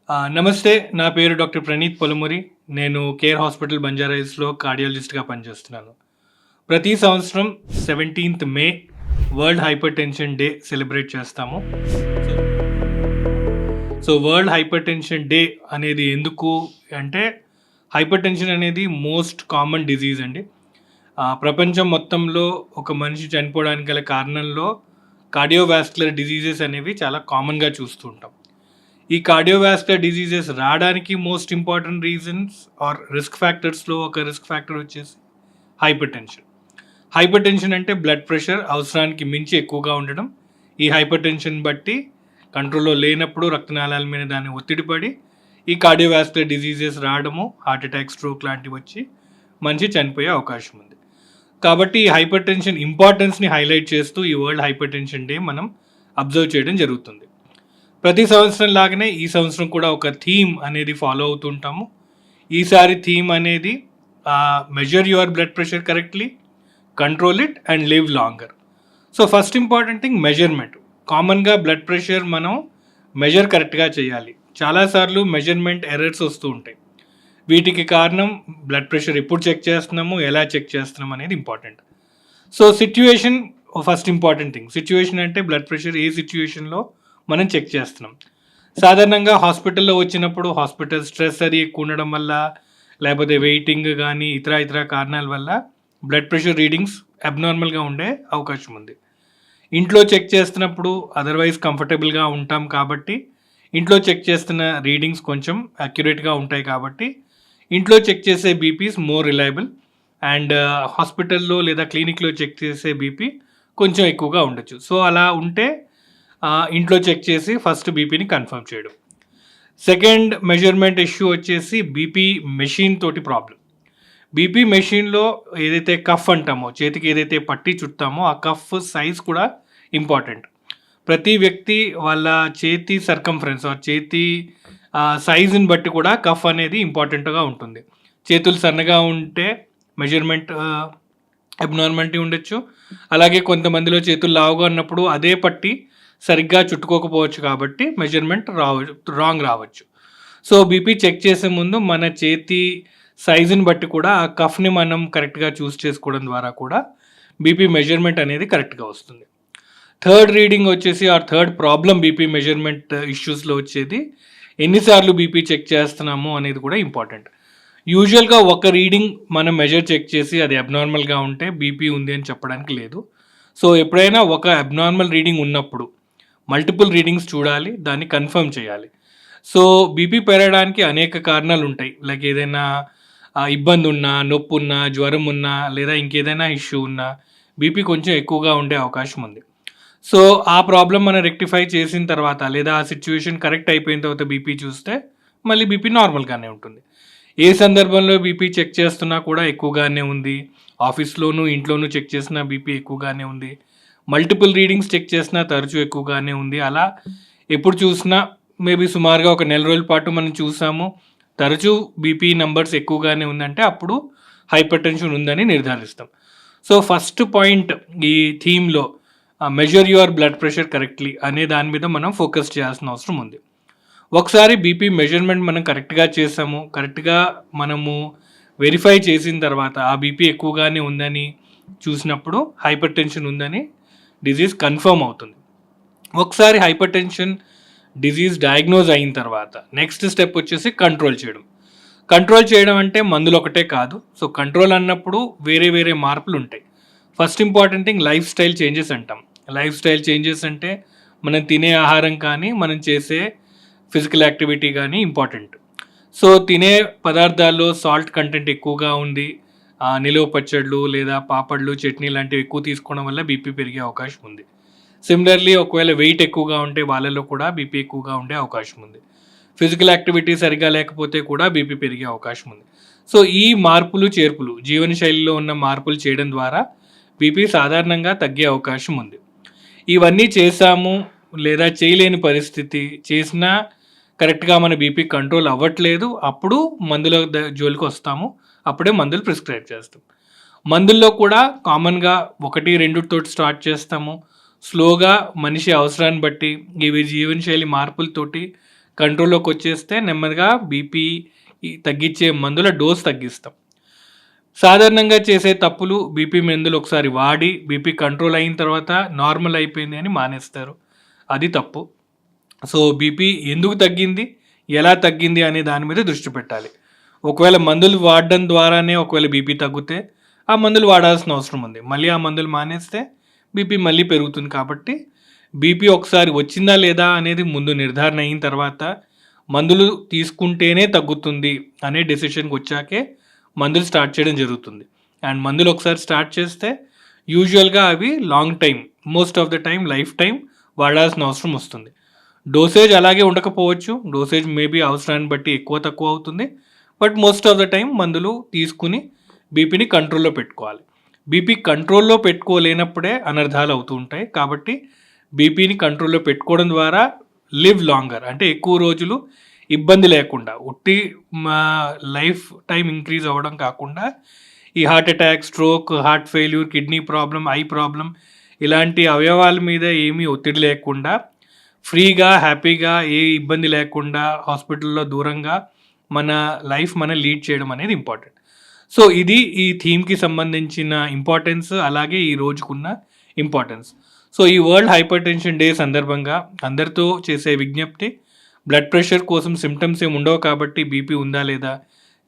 నమస్తే. నా పేరు డాక్టర్ ప్రణీత్ పొలమురి. నేను కేర్ హాస్పిటల్ బంజారాహిల్స్‌లో కార్డియాలజిస్ట్‌గా పనిచేస్తున్నాను. ప్రతి సంవత్సరం 17థ్ మే వరల్డ్ హైపర్‌టెన్షన్ డే సెలబ్రేట్ చేస్తాము. సో వరల్డ్ హైపర్‌టెన్షన్ డే అనేది ఎందుకు అంటే, హైపర్‌టెన్షన్ అనేది మోస్ట్ కామన్ డిజీజ్ అండి. ప్రపంచం మొత్తంలో ఒక మనిషి చనిపోవడానికి గల కారణంలో కార్డియోవాస్కులర్ డిసీజెస్ అనేవి చాలా కామన్‌గా చూస్తూ ఉంటాం. ఈ కార్డియోవాస్కులర్ డిసీజెస్ రావడానికి most important reasons are risk ఫ్యాక్టర్స్లో ఒక రిస్క్ ఫ్యాక్టర్ వచ్చేసి హైపర్‌టెన్షన్. హైపర్‌టెన్షన్ అంటే బ్లడ్ ప్రెషర్ అవసరానికి మించి ఎక్కువగా ఉండడం. ఈ హైపర్‌టెన్షన్ బట్టి కంట్రోల్‌లో లేనప్పుడు రక్తనాళాల మీద దాని ఒత్తిడి పడి ఈ కార్డియోవాస్కులర్ డిసీజెస్ రావడము, హార్ట్ అటాక్, స్ట్రోక్ లాంటివి వచ్చి మనిషి చనిపోయే అవకాశం ఉంది. కాబట్టి ఈ హైపర్‌టెన్షన్ ఇంపార్టెన్స్‌ని హైలైట్ చేస్తూ ఈ వరల్డ్ హైపర్‌టెన్షన్ డే మనం అబ్జర్వ్ చేయడం జరుగుతుంది. ప్రతి సంవత్సరం లాగానే ఈ సంవత్సరం కూడా ఒక థీమ్ అనేది ఫాలో అవుతుంటాము. ఈసారి థీమ్ అనేది measure your blood pressure correctly, control it and live longer. So first important thing measurement. కామన్గా బ్లడ్ ప్రెషర్ మనం మెజర్ కరెక్ట్గా చేయాలి. చాలాసార్లు మెజర్మెంట్ ఎర్రర్స్ వస్తూ ఉంటాయి. వీటికి కారణం బ్లడ్ ప్రెషర్ ఎప్పుడు చెక్ చేస్తున్నాము, ఎలా చెక్ చేస్తున్నాం అనేది important. So situation first important thing. Situation అంటే బ్లడ్ ప్రెషర్ ఏ సిట్యుయేషన్లో మనం చెక్ చేస్తున్నాం. సాధారణంగా హాస్పిటల్లో వచ్చినప్పుడు హాస్పిటల్ స్ట్రెస్ అది ఎక్కువ ఉండడం వల్ల, లేకపోతే వెయిటింగ్ కానీ ఇతర కారణాల వల్ల బ్లడ్ ప్రెషర్ రీడింగ్స్ అబ్నార్మల్గా ఉండే అవకాశం ఉంది. ఇంట్లో చెక్ చేస్తున్నప్పుడు అదర్వైజ్ కంఫర్టబుల్గా ఉంటాం కాబట్టి ఇంట్లో చెక్ చేస్తున్న రీడింగ్స్ కొంచెం అక్యురేట్గా ఉంటాయి కాబట్టి ఇంట్లో చెక్ చేసే బీపీస్ మోర్ రిలయబుల్. అండ్ హాస్పిటల్లో లేదా క్లినిక్లో చెక్ చేసే బీపీ కొంచెం ఎక్కువగా ఉండొచ్చు. సో అలా ఉంటే ఇంట్లో చెక్ చేసి ఫస్ట్ బీపీని కన్ఫర్మ్ చేయడం. సెకండ్ మెజర్మెంట్ ఇష్యూ వచ్చేసి బీపీ మెషిన్ తోటి ప్రాబ్లం. బీపీ మెషిన్లో ఏదైతే కఫ్ అంటామో, చేతికి ఏదైతే పట్టి చుడతామో ఆ కఫ్ సైజ్ కూడా ఇంపార్టెంట్. ప్రతి వ్యక్తి వాళ్ళ చేతి సర్కంఫరెన్స్ ఆర్ చేతి సైజుని బట్టి కూడా కఫ్ అనేది ఇంపార్టెంట్గా ఉంటుంది. చేతులు సన్నగా ఉంటే మెజర్మెంట్ అబ్నార్మాలిటీ ఉండొచ్చు. అలాగే కొంతమందిలో చేతులు లావుగా ఉన్నప్పుడు అదే పట్టి సరిగ్గా చుట్టుకోకపోవచ్చు కాబట్టి మెజర్మెంట్ రాంగ్ రావచ్చు. సో బీపీ చెక్ చేసే ముందు మన చేతి సైజుని బట్టి కూడా ఆ కఫ్ని మనం కరెక్ట్గా చూస్ చేసుకోవడం ద్వారా కూడా బీపీ మెజర్మెంట్ అనేది కరెక్ట్గా వస్తుంది. థర్డ్ రీడింగ్ వచ్చేసి థర్డ్ ప్రాబ్లం బీపీ మెజర్మెంట్ ఇష్యూస్లో వచ్చేది ఎన్నిసార్లు బీపీ చెక్ చేస్తున్నాము అనేది కూడా ఇంపార్టెంట్. యూజువల్గా ఒక రీడింగ్ మనం మెజర్ చెక్ చేసి అది అబ్నార్మల్గా ఉంటే బీపీ ఉంది అని చెప్పడానికి లేదు. సో ఎప్పుడైనా ఒక అబ్నార్మల్ రీడింగ్ ఉన్నప్పుడు మల్టిపుల్ రీడింగ్స్ చూడాలి, దాన్ని కన్ఫర్మ్ చేయాలి. సో బీపీ పెరగడానికి అనేక కారణాలు ఉంటాయి. లైక్ ఏదైనా ఇబ్బంది ఉన్నా, నొప్పి ఉన్నా, జ్వరం ఉన్నా, లేదా ఇంకేదైనా ఇష్యూ ఉన్నా బీపీ కొంచెం ఎక్కువగా ఉండే అవకాశం ఉంది. సో ఆ ప్రాబ్లం మనం రెక్టిఫై చేసిన తర్వాత లేదా ఆ సిచ్యువేషన్ కరెక్ట్ అయిపోయిన తర్వాత బీపీ చూస్తే మళ్ళీ బీపీ నార్మల్గానే ఉంటుంది. ఏ సందర్భంలో బీపీ చెక్ చేస్తున్నా కూడా ఎక్కువగానే ఉంది, ఆఫీస్లోనూ ఇంట్లోనూ చెక్ చేసినా బీపీ ఎక్కువగానే ఉంది, మల్టిపుల్ రీడింగ్స్ చెక్ చేసినా తరచూ ఎక్కువగానే ఉంది. అలా ఎప్పుడు చూసినా మేబీ సుమారుగా ఒక నెల రోజుల పాటు మనం చూసాము తరచూ బీపీ నంబర్స్ ఎక్కువగానే ఉందంటే అప్పుడు హైపర్ టెన్షన్ ఉందని నిర్ధారిస్తాం. సో ఫస్ట్ పాయింట్ ఈ థీమ్లో measure your blood pressure correctly అనే దాని మీద మనం ఫోకస్ చేయాల్సిన అవసరం ఉంది. ఒకసారి బీపీ మెజర్మెంట్ మనం కరెక్ట్గా చేసాము, కరెక్ట్గా మనము వెరిఫై చేసిన తర్వాత ఆ బీపీ ఎక్కువగానే ఉందని చూసినప్పుడు హైపర్ టెన్షన్ ఉందని డిజీజ్ కన్ఫర్మ్ అవుతుంది. ఒకసారి హైపర్ టెన్షన్ డిజీజ్ డయాగ్నోజ్ అయిన తర్వాత నెక్స్ట్ స్టెప్ వచ్చేసి కంట్రోల్ చేయడం. కంట్రోల్ చేయడం అంటే మందులు ఒకటే కాదు. సో కంట్రోల్ అన్నప్పుడు వేరే మార్పులు ఉంటాయి. First important thing life style changes అంటాం. లైఫ్ స్టైల్ చేంజెస్ అంటే మనం తినే ఆహారం కానీ మనం చేసే ఫిజికల్ యాక్టివిటీ కానీ ఇంపార్టెంట్. సో తినే పదార్థాల్లో సాల్ట్ కంటెంట్ ఎక్కువగా ఉంది, నిలువ పచ్చళ్ళు లేదా పాపడ్లు, చట్నీ లాంటివి ఎక్కువ తీసుకోవడం వల్ల బీపీ పెరిగే అవకాశం ఉంది. సిమిలర్లీ ఒకవేళ వెయిట్ ఎక్కువగా ఉంటే వాళ్ళలో కూడా బీపీ ఎక్కువగా ఉండే అవకాశం ఉంది. ఫిజికల్ యాక్టివిటీ సరిగా లేకపోతే కూడా బీపీ పెరిగే అవకాశం ఉంది. సో ఈ మార్పులు చేర్పులు జీవనశైలిలో ఉన్న మార్పులు చేయడం ద్వారా బీపీ సాధారణంగా తగ్గే అవకాశం ఉంది. ఇవన్నీ చేసాము లేదా చేయలేని పరిస్థితి చేసినా కరెక్ట్గా మన బీపీ కంట్రోల్ అవ్వట్లేదు, అప్పుడు మందుల జోలికి వస్తాము. అప్పుడే మందులు ప్రిస్క్రైబ్ చేస్తాం. మందుల్లో కూడా కామన్గా 1-2 తోటి స్టార్ట్ చేస్తాము. స్లోగా మనిషి అవసరాన్ని బట్టి ఇవి జీవనశైలి మార్పులతోటి కంట్రోల్లోకి వచ్చేస్తే నెమ్మదిగా బీపీ తగ్గించే మందుల డోస్ తగ్గిస్తాం. సాధారణంగా చేసే తప్పులు బీపీ మందులు ఒకసారి వాడి బీపీ కంట్రోల్ అయిన తర్వాత నార్మల్ అయిపోయింది అని మానేస్తారు. అది తప్పు. సో బీపీ ఎందుకు తగ్గింది, ఎలా తగ్గింది అనే దాని మీద దృష్టి పెట్టాలి. ఒకవేళ మందులు వాడడం ద్వారానే ఒకవేళ బీపీ తగ్గితే ఆ మందులు వాడాల్సిన అవసరం ఉంది. మళ్ళీ ఆ మందులు మానేస్తే బీపీ మళ్ళీ పెరుగుతుంది. కాబట్టి బీపీ ఒకసారి వచ్చిందా లేదా అనేది ముందు నిర్ధారణ అయిన తర్వాత మందులు తీసుకుంటేనే తగ్గుతుంది అనే డెసిషన్కి వచ్చాకే మందులు స్టార్ట్ చేయడం జరుగుతుంది. అండ్ మందులు ఒకసారి స్టార్ట్ చేస్తే యూజువల్గా అవి long time, most of the time life time వాడాల్సిన అవసరం వస్తుంది. డోసేజ్ అలాగే ఉండకపోవచ్చు, డోసేజ్ మేబీ అవసరాన్ని బట్టి ఎక్కువ తక్కువ అవుతుంది. But most of the time మందులు తీసుకుని బీపీని కంట్రోల్లో పెట్టుకోవాలి. బీపీ కంట్రోల్లో పెట్టుకోలేనప్పుడే అనర్థాలు అవుతూ ఉంటాయి. కాబట్టి బీపీని కంట్రోల్లో పెట్టుకోవడం ద్వారా లివ్ లాంగర్, అంటే ఎక్కువ రోజులు ఇబ్బంది లేకుండా ఉట్టి లైఫ్ టైం ఇంక్రీజ్ అవ్వడం కాకుండా ఈ heart attack, stroke, heart failure, kidney problem, eye problem ఇలాంటి అవయవాల మీద ఏమీ ఒత్తిడి లేకుండా ఫ్రీగా హ్యాపీగా ఏ ఇబ్బంది లేకుండా హాస్పిటల్లో దూరంగా మన లైఫ్ మనం లీడ్ చేయడం అనేది ఇంపార్టెంట్. సో ఇది ఈ థీమ్కి సంబంధించిన ఇంపార్టెన్స్, అలాగే ఈ రోజుకున్న ఇంపార్టెన్స్. సో ఈ వరల్డ్ హైపర్ టెన్షన్ డే సందర్భంగా అందరితో చేసే విజ్ఞప్తి, బ్లడ్ ప్రెషర్ కోసం సిమ్టమ్స్ ఏమి ఉండవు కాబట్టి బీపీ ఉందా లేదా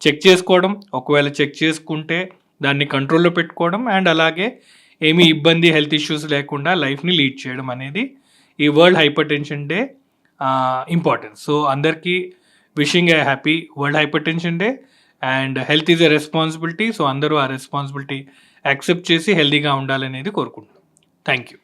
చెక్ చేసుకోవడం, ఒకవేళ చెక్ చేసుకుంటే దాన్ని కంట్రోల్లో పెట్టుకోవడం, అండ్ అలాగే ఏమీ ఇబ్బంది, హెల్త్ ఇష్యూస్ లేకుండా లైఫ్ని లీడ్ చేయడం అనేది ఈ world hypertension day importance. So అందరికీ wishing a happy world hypertension day. And health is a responsibility. So అందరూ ఆ రెస్పాన్సిబిలిటీ యాక్సెప్ట్ చేసి హెల్తీగా ఉండాలనేది కోరుకుంటున్నాం. Thank you.